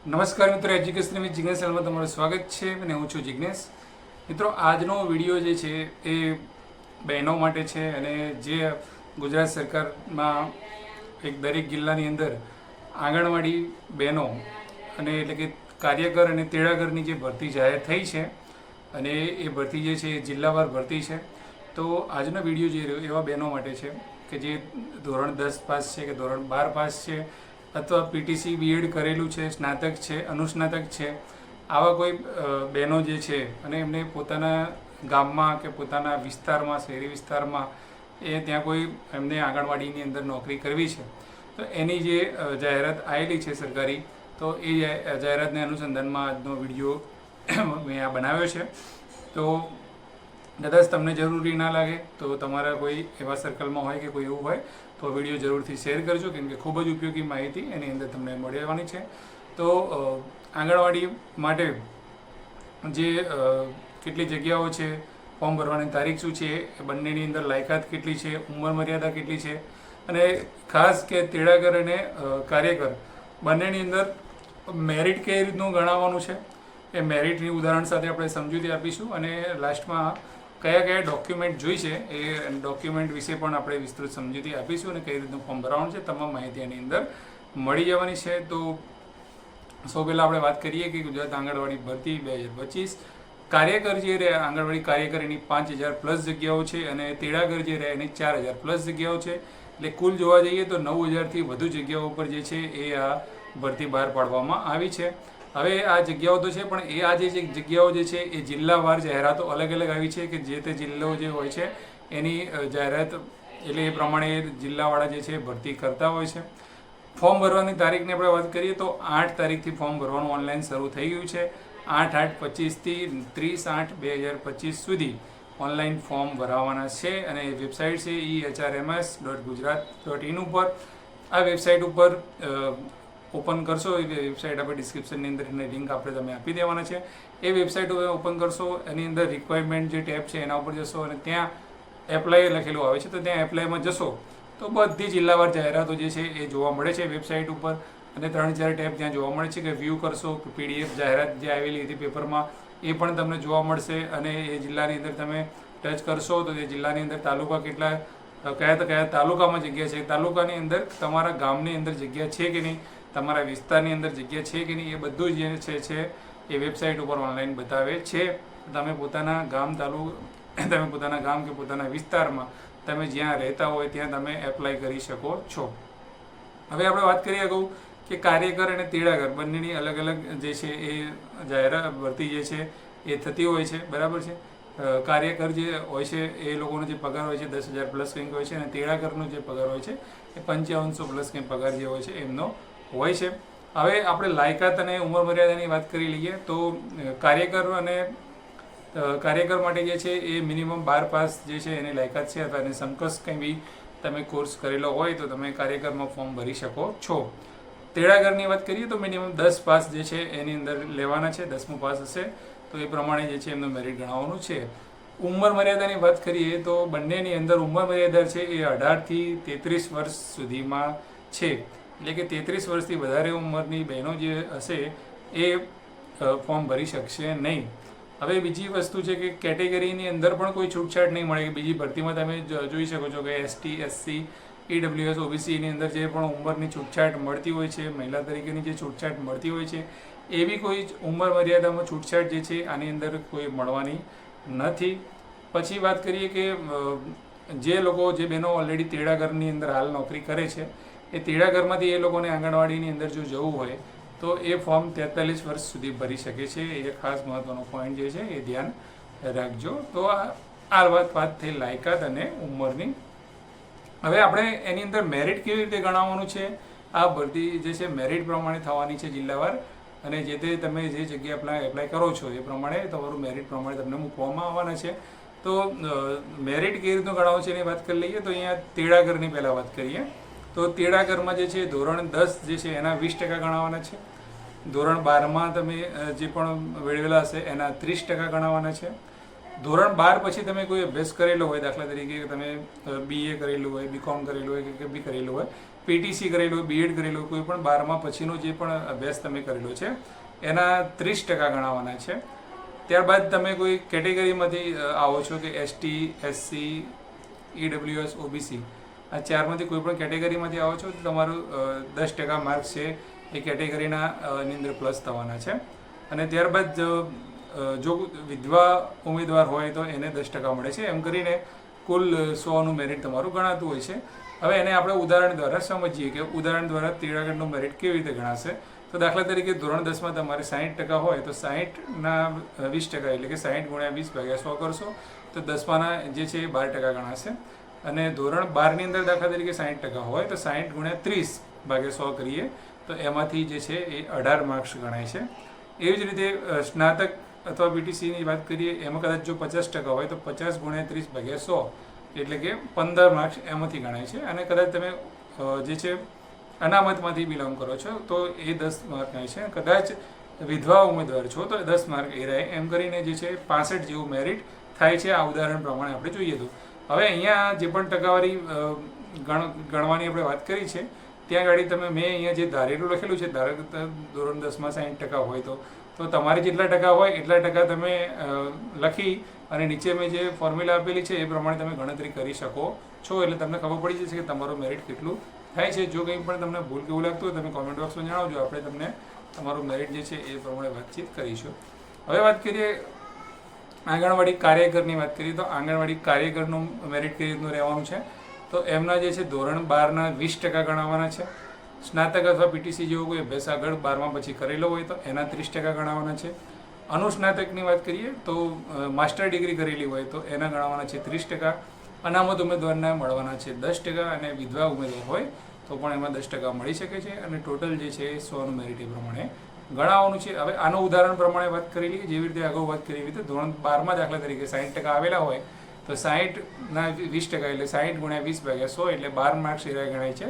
નમસ્કાર મિત્રો, education with Jignesh ચેનલમાં તમારું સ્વાગત છે અને હું છું જિગ્નેશ. મિત્રો, આજનો વિડીયો જે છે એ બહેનો માટે છે અને જે ગુજરાત સરકારમાં દરેક જિલ્લાની અંદર આંગણવાડી બહેનો અને એટલે કે કાર્યકર અને તેડાગરની જે ભરતી જાહેર થઈ છે અને એ ભરતી જે છે એ જિલ્લાવાર ભરતી છે. તો આજનો વિડીયો જે રહ્યો એવા બહેનો માટે છે કે જે ધોરણ 10 પાસ છે કે ધોરણ 12 પાસ છે અથવા પીટીસી બીએડ કરેલું છે, સ્નાતક છે, અનુસ્નાતક છે, આવા કોઈ બહેનો જે છે અને એમને પોતાના ગામમાં કે પોતાના વિસ્તારમાં, શહેરી વિસ્તારમાં ત્યાં કોઈ એમને આંગણવાડીની અંદર નોકરી કરવી છે. તો એની જે જાહેરાત આવેલી છે સરકારી, તો એ જાહેરાતને અનુસંધાનમાં આજનો વિડીયો મેં આ બનાવ્યો છે. તો કદાચ તમને જરૂરી ના લાગે તો તમારા કોઈ એવા સર્કલમાં હોય કે કોઈ એવું હોય તો વિડીયો જરૂરથી શેર કરજો, કેમ કે ખૂબ જ ઉપયોગી માહિતી એની અંદર તમને મળવાની છે. તો આંગણવાડી માટે જે કેટલી જગ્યાઓ છે, ફોર્મ ભરવાની તારીખ શું છે, એ બંનેની અંદર લાયકાત કેટલી છે, ઉંમર મર્યાદા કેટલી છે અને ખાસ કે તેડાગર અને કાર્યકર બંનેની અંદર મેરિટ કઈ રીતનું ગણાવવાનું છે એ મેરિટની ઉદાહરણ સાથે આપણે સમજૂતી આપીશું અને લાસ્ટમાં કયા કયા ડોક્યુમેન્ટ જોઈ છે એ ડોક્યુમેન્ટ વિશે પણ આપણે વિસ્તૃત સમજૂતી આપીશું અને કઈ રીતનું ફોર્મ ભરવાનું છે તમામ માહિતી એની અંદર મળી જવાની છે. તો સૌ પહેલાં આપણે વાત કરીએ કે ગુજરાત આંગણવાડી ભરતી 2025 કાર્યકર જે રહે આંગણવાડી કાર્યકર એની 5000 પ્લસ જગ્યાઓ છે અને તેડાગર જે રહે એની 4000 પ્લસ જગ્યાઓ છે. એટલે કુલ જોવા જઈએ તો 9000થી વધુ જગ્યાઓ ઉપર જે છે એ આ ભરતી બહાર પાડવામાં આવી છે. હવે આ જગ્યાઓ તો છે, પણ એ આ જે જગ્યાઓ જે છે એ જિલ્લાવાર જાહેરાતો અલગ અલગ આવી છે કે જે તે જિલ્લો જે હોય છે એની જાહેરાત એટલે એ પ્રમાણે જિલ્લાવાળા જે છે ભરતી કરતા હોય છે. ફોર્મ ભરવાની તારીખની આપણે વાત કરીએ તો 8 તારીખથી ફોર્મ ભરવાનું ઓનલાઈન શરૂ થઈ ગયું છે. 8/8/25થી 30/8/2025 સુધી ઓનલાઈન ફોર્મ ભરાવાના છે અને વેબસાઇટ છે ehrms.gujarat.in ઉપર. આ વેબસાઇટ ઉપર ઓપન કરશો, એ વેબસાઇટ આપણે ડિસ્ક્રિપ્શનની અંદર એની લિંક આપણે તમે આપી દેવાના છે. એ વેબસાઇટ ઉપર ઓપન કરશો, એની અંદર રિક્વાયરમેન્ટ જે ટેબ છે એના ઉપર જશો અને ત્યાં એપ્લાય લખેલું આવે છે. તો ત્યાં એપ્લાયમાં જશો તો બધી જિલ્લાવાર જાહેરાતો જે છે એ જોવા મળે છે વેબસાઇટ ઉપર અને 3-4 ટેબ ત્યાં જોવા મળે છે કે વ્યૂ કરશો કે પીડીએફ જાહેરાત જે આવેલી હતી પેપરમાં એ પણ તમને જોવા મળશે અને એ જિલ્લાની અંદર તમે ટચ કરશો તો એ જિલ્લાની અંદર તાલુકા કેટલા કયા તાલુકામાં જગ્યા છે, તાલુકાની અંદર તમારા ગામની અંદર જગ્યા છે કે નહીં, તમારા વિસ્તારની અંદર જગ્યા છે કે નહીં, એ બધું જે છે એ વેબસાઇટ ઉપર ઓનલાઈન બતાવે છે. તમે પોતાના ગામ કે પોતાના વિસ્તારમાં તમે જ્યાં રહેતા હોય ત્યાં તમે એપ્લાય કરી શકો છો. હવે આપણે વાત કરીએ અગાઉ કે કાર્યકર અને તેડાગર બંનેની અલગ અલગ જે છે એ જાહેરાત ભરતી જે છે એ થતી હોય છે, બરાબર છે. કાર્યકર જે હોય છે એ લોકોનો જે પગાર હોય છે 10,000 પ્લસ કંઈક હોય છે અને તેડાગરનો જે પગાર હોય છે એ 5500 પ્લસ કંઈક પગાર જે હોય છે એમનો હોય છે. હવે આપણે લાયકાત અને ઉંમર મર્યાદાની વાત કરી લઈએ તો કાર્યકર માટે જે છે એ મિનિમમ 12 પાસ જે છે એની લાયકાત છે અથવા એને સમકક્ષ કંઈ બી તમે કોર્સ કરેલો હોય તો તમે કાર્યકરમાં ફોર્મ ભરી શકો છો. તેડાગરની વાત કરીએ તો મિનિમમ 10 પાસ જે છે એની અંદર લેવાના છે, 10મું પાસ હશે તો એ પ્રમાણે જે છે એમનું મેરિટ ગણાવવાનું છે. ઉંમર મર્યાદાની વાત કરીએ તો બંનેની અંદર ઉંમર મર્યાદા છે એ 18થી 33 વર્ષ સુધીમાં છે. એટલે કે 33 વર્ષથી વધારે ઉંમરની બહેનો જે હશે એ ફોર્મ ભરી શકશે નહીં. હવે બીજી વસ્તુ છે કે કેટેગરીની અંદર પણ કોઈ છૂટછાટ નહીં મળે. બીજી ભરતીમાં તમે જોઈ શકો છો કે એસટી, એસસી, ઈડબ્લ્યુએસ, ઓબીસીની અંદર જે પણ ઉંમરની છૂટછાટ મળતી હોય છે, મહિલા તરીકેની જે છૂટછાટ મળતી હોય છે, એવી કોઈ ઉંમર મર્યાદામાં છૂટછાટ જે છે આની અંદર કોઈ મળવાની નથી. પછી વાત કરીએ કે જે બહેનો ઓલરેડી તેડાગરની અંદર હાલ નોકરી કરે છે એ તેડાગરમાંથી એ લોકોને આંગણવાડીની અંદર જો જવું હોય તો એ ફોર્મ 43 વર્ષ સુધી ભરી શકે છે. એ ખાસ મહત્વનો પોઈન્ટ જે છે એ ધ્યાન રાખજો. તો આ વાત થઈ લાયકાત અને ઉંમરની. હવે આપણે એની અંદર મેરિટ કેવી રીતે ગણાવવાનું છે, આ ભરતી જે છે મેરિટ પ્રમાણે થવાની છે જિલ્લાવાર અને જે તે તમે જે જગ્યાએ એપ્લાય કરો છો એ પ્રમાણે તમારું મેરિટ પ્રમાણે તમને મૂકવામાં આવવાના છે. તો મેરિટ કેવી રીતનું ગણાવવાનું છે એની વાત કરી લઈએ તો અહીંયા તેડાગરની પહેલાં વાત કરીએ તો તેડાગરમાં જે છે ધોરણ 10 જે છે એના 20% ગણાવવાના છે. ધોરણ 12માં તમે જે પણ મેળવેલા હશે એના 30% ગણાવવાના છે. ધોરણ 12 પછી તમે કોઈ અભ્યાસ કરેલો હોય, દાખલા તરીકે તમે BA કરેલું હોય, BCom કરેલું હોય કે બી કરેલું હોય, PTC કરેલું હોય, BEd કરેલું હોય, કોઈ પણ 12મા પછીનો જે પણ અભ્યાસ તમે કરેલો છે એના 30% ગણાવવાના છે. ત્યારબાદ તમે કોઈ કેટેગરીમાંથી આવો છો કે ST, SC, EWS, OBC, આ ચારમાંથી કોઈ પણ કેટેગરીમાંથી આવો છો તો તમારું 10% માર્ક્સ છે એ કેટેગરીના ની અંદર પ્લસ થવાના છે. અને ત્યારબાદ જો વિધવા ઉમેદવાર હોય તો એને 10% મળે છે. એમ કરીને કુલ 100નું મેરિટ તમારું ગણાતું હોય છે. હવે એને આપણે ઉદાહરણ દ્વારા સમજીએ કે ઉદાહરણ દ્વારા તિરાગઢનું મેરિટ કેવી રીતે ગણાશે. તો દાખલા તરીકે ધોરણ 10માં તમારે 60% હોય તો 60ના 20%, એટલે કે 60 ગુણ્યા 20 ભાગ્યા 100 કરશો તો 10માના જે છે એ 12% ગણાશે. અને ધોરણ 12ની અંદર દાખલા તરીકે 60% હોય તો 60 ગુણ્યા 30 ભાગ્યા 100 કરીએ તો એમાંથી જે છે એ 18 માર્ક્સ ગણાય છે. એવી જ રીતે સ્નાતક અથવા PTCની વાત કરીએ એમાં કદાચ જો 50% હોય તો 50 ગુણ્યા 30 ભાગ્યા 100 એટલે કે 15 માર્ક્સ એમાંથી ગણાય છે. અને કદાચ તમે જે છે અનામતમાંથી બિલોંગ કરો છો તો એ 10 માર્ક ગણાય છે. કદાચ વિધવા ઉમેદવાર છો તો 10 માર્ક એ રહે. એમ કરીને જે છે 65 જેવું મેરિટ થાય છે. આ ઉદાહરણ પ્રમાણે આપણે જોઈએ તો હવે અહીંયા જે પણ ટકાવારી ગણવાની આપણે વાત કરી છે ત્યાં ગાડી તમે મેં અહીંયા જે ધારેલું લખેલું છે, ધારો કે ધોરણ 10માં 60% હોય તો તમારે જેટલા ટકા હોય એટલા ટકા તમે લખી અને નીચે મેં જે ફોર્મ્યુલા આપેલી છે એ પ્રમાણે તમે ગણતરી કરી શકો છો. એટલે તમને ખબર પડી જશે કે તમારું મેરિટ કેટલું થાય છે. જો કંઈ પણ તમને ભૂલ કેવું લાગતું હોય તમે કોમેન્ટ બોક્સમાં જણાવજો. આપણે તમને તમારું મેરિટ જે છે એ પ્રમાણે વાતચીત કરીશું. હવે વાત કરીએ આંગણવાડી કાર્યકરની વાત કરીએ તો આંગણવાડી કાર્યકરનું મેરિટ કેવી રીતનું રહેવાનું છે. તો એમના જે છે ધોરણ 12ના 20% ગણાવવાના છે. સ્નાતક અથવા PTC જેવો કોઈ અભ્યાસ આગળ 12મા પછી કરેલો હોય તો એના 30% ગણાવવાના છે. અનુસ્નાતકની વાત કરીએ તો માસ્ટર ડિગ્રી કરેલી હોય તો એના ગણાવવાના છે 30%. અનામત ઉમેદવારના મળવાના છે 10% અને વિધવા ઉમેદવાર હોય તો પણ એમાં 10% મળી શકે છે. અને ટોટલ જે છે 100નું મેરિટ એ પ્રમાણે ગણાવવાનું છે. હવે આનું ઉદાહરણ પ્રમાણે વાત કરી લઈએ. જેવી રીતે અગાઉ વાત કરી રીતે ધોરણ 12માં દાખલા તરીકે 60% આવેલા હોય તો 60ના 20% એટલે 60 ગુણ્યા 20 ભાગ્યા 100 એટલે 12 માર્ક્સ એ ગણાય છે.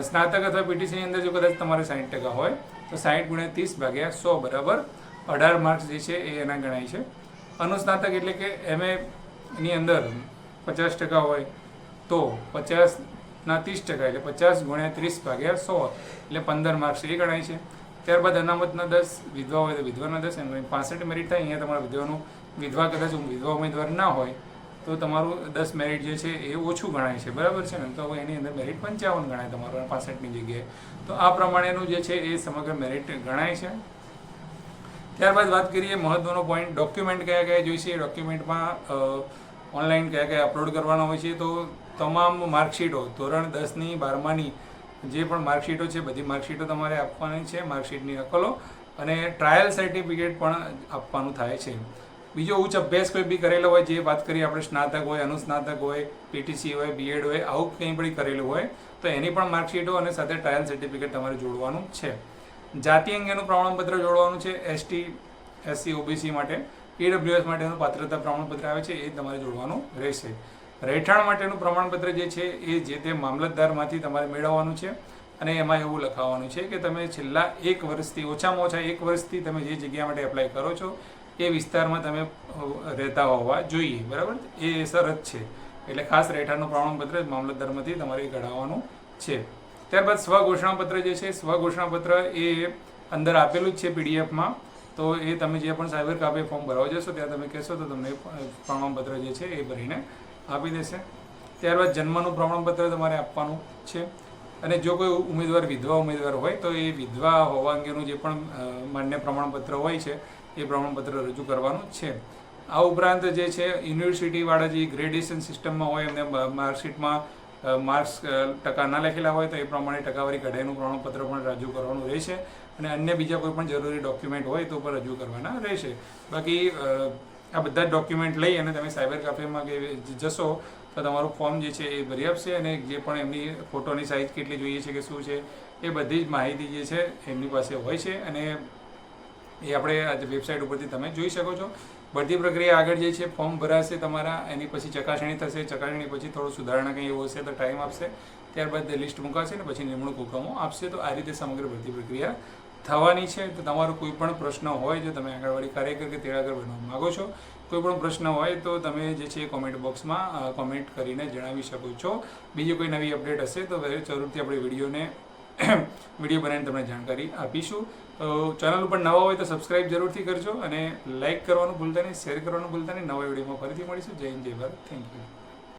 સ્નાતક અથવા PTCની અંદર જો કદાચ તમારે 60% હોય તો 60 ગુણ્યા 30 ભાગ્યા 100 બરાબર 18 માર્ક્સ જે છે એ એના ગણાય છે. અનુસ્નાતક એટલે કે MAની અંદર 50% હોય તો 50ના 30% એટલે 50 ગુણ્યા 30 ભાગ્યા 100 એટલે 15 માર્ક્સ એ ગણાય છે. ત્યારબાદ અનામતના 10, વિધવા હોય તો વિધવાના 10, એમ 65 મેરિટ થાય. અહીંયા તમારા વિધવા કદાચ વિધવા ઉમેદવાર ના હોય તો તમારું 10 મેરિટ જે છે એ ઓછું ગણાય છે, બરાબર છે ને. તો એની અંદર મેરિટ 55 ગણાય તમારું 65ની જગ્યાએ. તો આ પ્રમાણેનું જે છે એ સમગ્ર મેરિટ ગણાય છે. ત્યારબાદ વાત કરીએ મહત્વનો પોઈન્ટ, ડોક્યુમેન્ટ કયા કયા જોઈશે. ડોક્યુમેન્ટમાં ઓનલાઈન કયા કયા અપલોડ કરવાના હોય છે. તો તમામ માર્કશીટો ધોરણ 10ની 12માની જે પણ માર્કશીટો છે બધી માર્કશીટો તમારે આપવાની છે. માર્કશીટની નકલો અને ટ્રાયલ સર્ટિફિકેટ પણ આપવાનું થાય છે. બીજો ઉચ્ચ અભ્યાસ કોઈ બી કરેલો હોય, જે વાત કરીએ આપણે સ્નાતક હોય, અનુસ્નાતક હોય, PTC હોય, BEd હોય, આવું કંઈ પણ કરેલું હોય તો એની પણ માર્કશીટો અને સાથે ટ્રાયલ સર્ટિફિકેટ તમારે જોડવાનું છે. જાતિ અંગેનું પ્રમાણપત્ર જોડવાનું છે. ST, SC, OBC માટે. EWS માટેનું પાત્રતા પ્રમાણપત્ર આવે છે એ તમારે જોડવાનું રહેશે. રહેઠાણ માટેનું પ્રમાણપત્ર જે છે એ જે તે મામલતદારમાંથી તમારે મેળવવાનું છે. અને એમાં એવું લખાવવાનું છે કે તમે છેલ્લા 1 વર્ષથી ઓછામાં ઓછા 1 વર્ષથી તમે જે જગ્યા માટે એપ્લાય કરો છો એ વિસ્તારમાં તમે રહેતા હોવા જોઈએ, બરાબર. એ શરત છે. એટલે ખાસ રહેઠાણનું પ્રમાણપત્ર મામલતદારમાંથી તમારે કઢાવવાનું છે. ત્યારબાદ સ્વઘોષણાપત્ર જે છે, સ્વઘોષણાપત્ર એ અંદર આપેલું જ છે PDFમાં. તો એ તમે જે પણ સાયબર કાફે ફોર્મ ભરાવા જશો ત્યાં તમે કહેશો તો તમને પ્રમાણપત્ર જે છે એ ભરીને આપી દેશે. ત્યારબાદ જન્મનું પ્રમાણપત્ર તમારે આપવાનું છે. અને જો કોઈ ઉમેદવાર વિધવા ઉમેદવાર હોય તો એ વિધવા હોવા અંગેનું જે પણ માન્ય પ્રમાણપત્ર હોય છે એ પ્રમાણપત્ર રજૂ કરવાનું છે. આ ઉપરાંત જે છે યુનિવર્સિટીવાળા જે ગ્રેડ્યુએશન સિસ્ટમમાં હોય એમને માર્કશીટમાં માર્ક્સ ટકા ના લખેલા હોય તો એ પ્રમાણે ટકાવારી કઢાઈનું પ્રમાણપત્ર પણ રજૂ કરવાનું રહેશે. અને અન્ય બીજા કોઈ પણ જરૂરી ડોક્યુમેન્ટ હોય તો પણ રજૂ કરવાના રહેશે. બાકી આ બધા જ ડોક્યુમેન્ટ લઈ અને તમે સાયબર કાફેમાં કે જશો તો તમારું ફોર્મ જે છે એ ભરી આપશે. અને જે પણ એમની ફોટોની સાઇઝ કેટલી જોઈએ છે કે શું છે એ બધી જ માહિતી જે છે એમની પાસે હોય છે. અને એ આપણે આજે વેબસાઇટ ઉપરથી તમે જોઈ શકો છો. ભરતી પ્રક્રિયા આગળ જે છે ફોર્મ ભરાશે તમારા, એની પછી ચકાસણી થશે. ચકાસણી પછી થોડું સુધારણા કંઈ એવું હશે તો ટાઈમ આપશે. ત્યારબાદ લિસ્ટ મુકાશે ને પછી નિમણૂક હુકમો આપશે. તો આ રીતે સમગ્ર ભરતી પ્રક્રિયા થવાની છે. તો તમારો કોઈ પણ પ્રશ્ન હોય, જો તમે આંગણવાડી કાર્યકર કે તેડાગર બનવા માગો છો, કોઈ પણ પ્રશ્ન હોય તો તમે જે છે કોમેન્ટ બોક્સમાં કોમેન્ટ કરીને જણાવી શકો છો. બીજી કોઈ નવી અપડેટ હશે તો જરૂરથી આપણે વિડીયો બનાવીને તમને જાણકારી આપીશું. તો ચેનલ ઉપર નવા હોય તો સબસ્ક્રાઇબ જરૂરથી કરજો અને લાઇક કરવાનું ભૂલતા નહીં, શેર કરવાનું ભૂલતા નહીં. નવા વિડીયોમાં ફરીથી મળીશું. જય હિન્દ, જય ભારત. Thank you.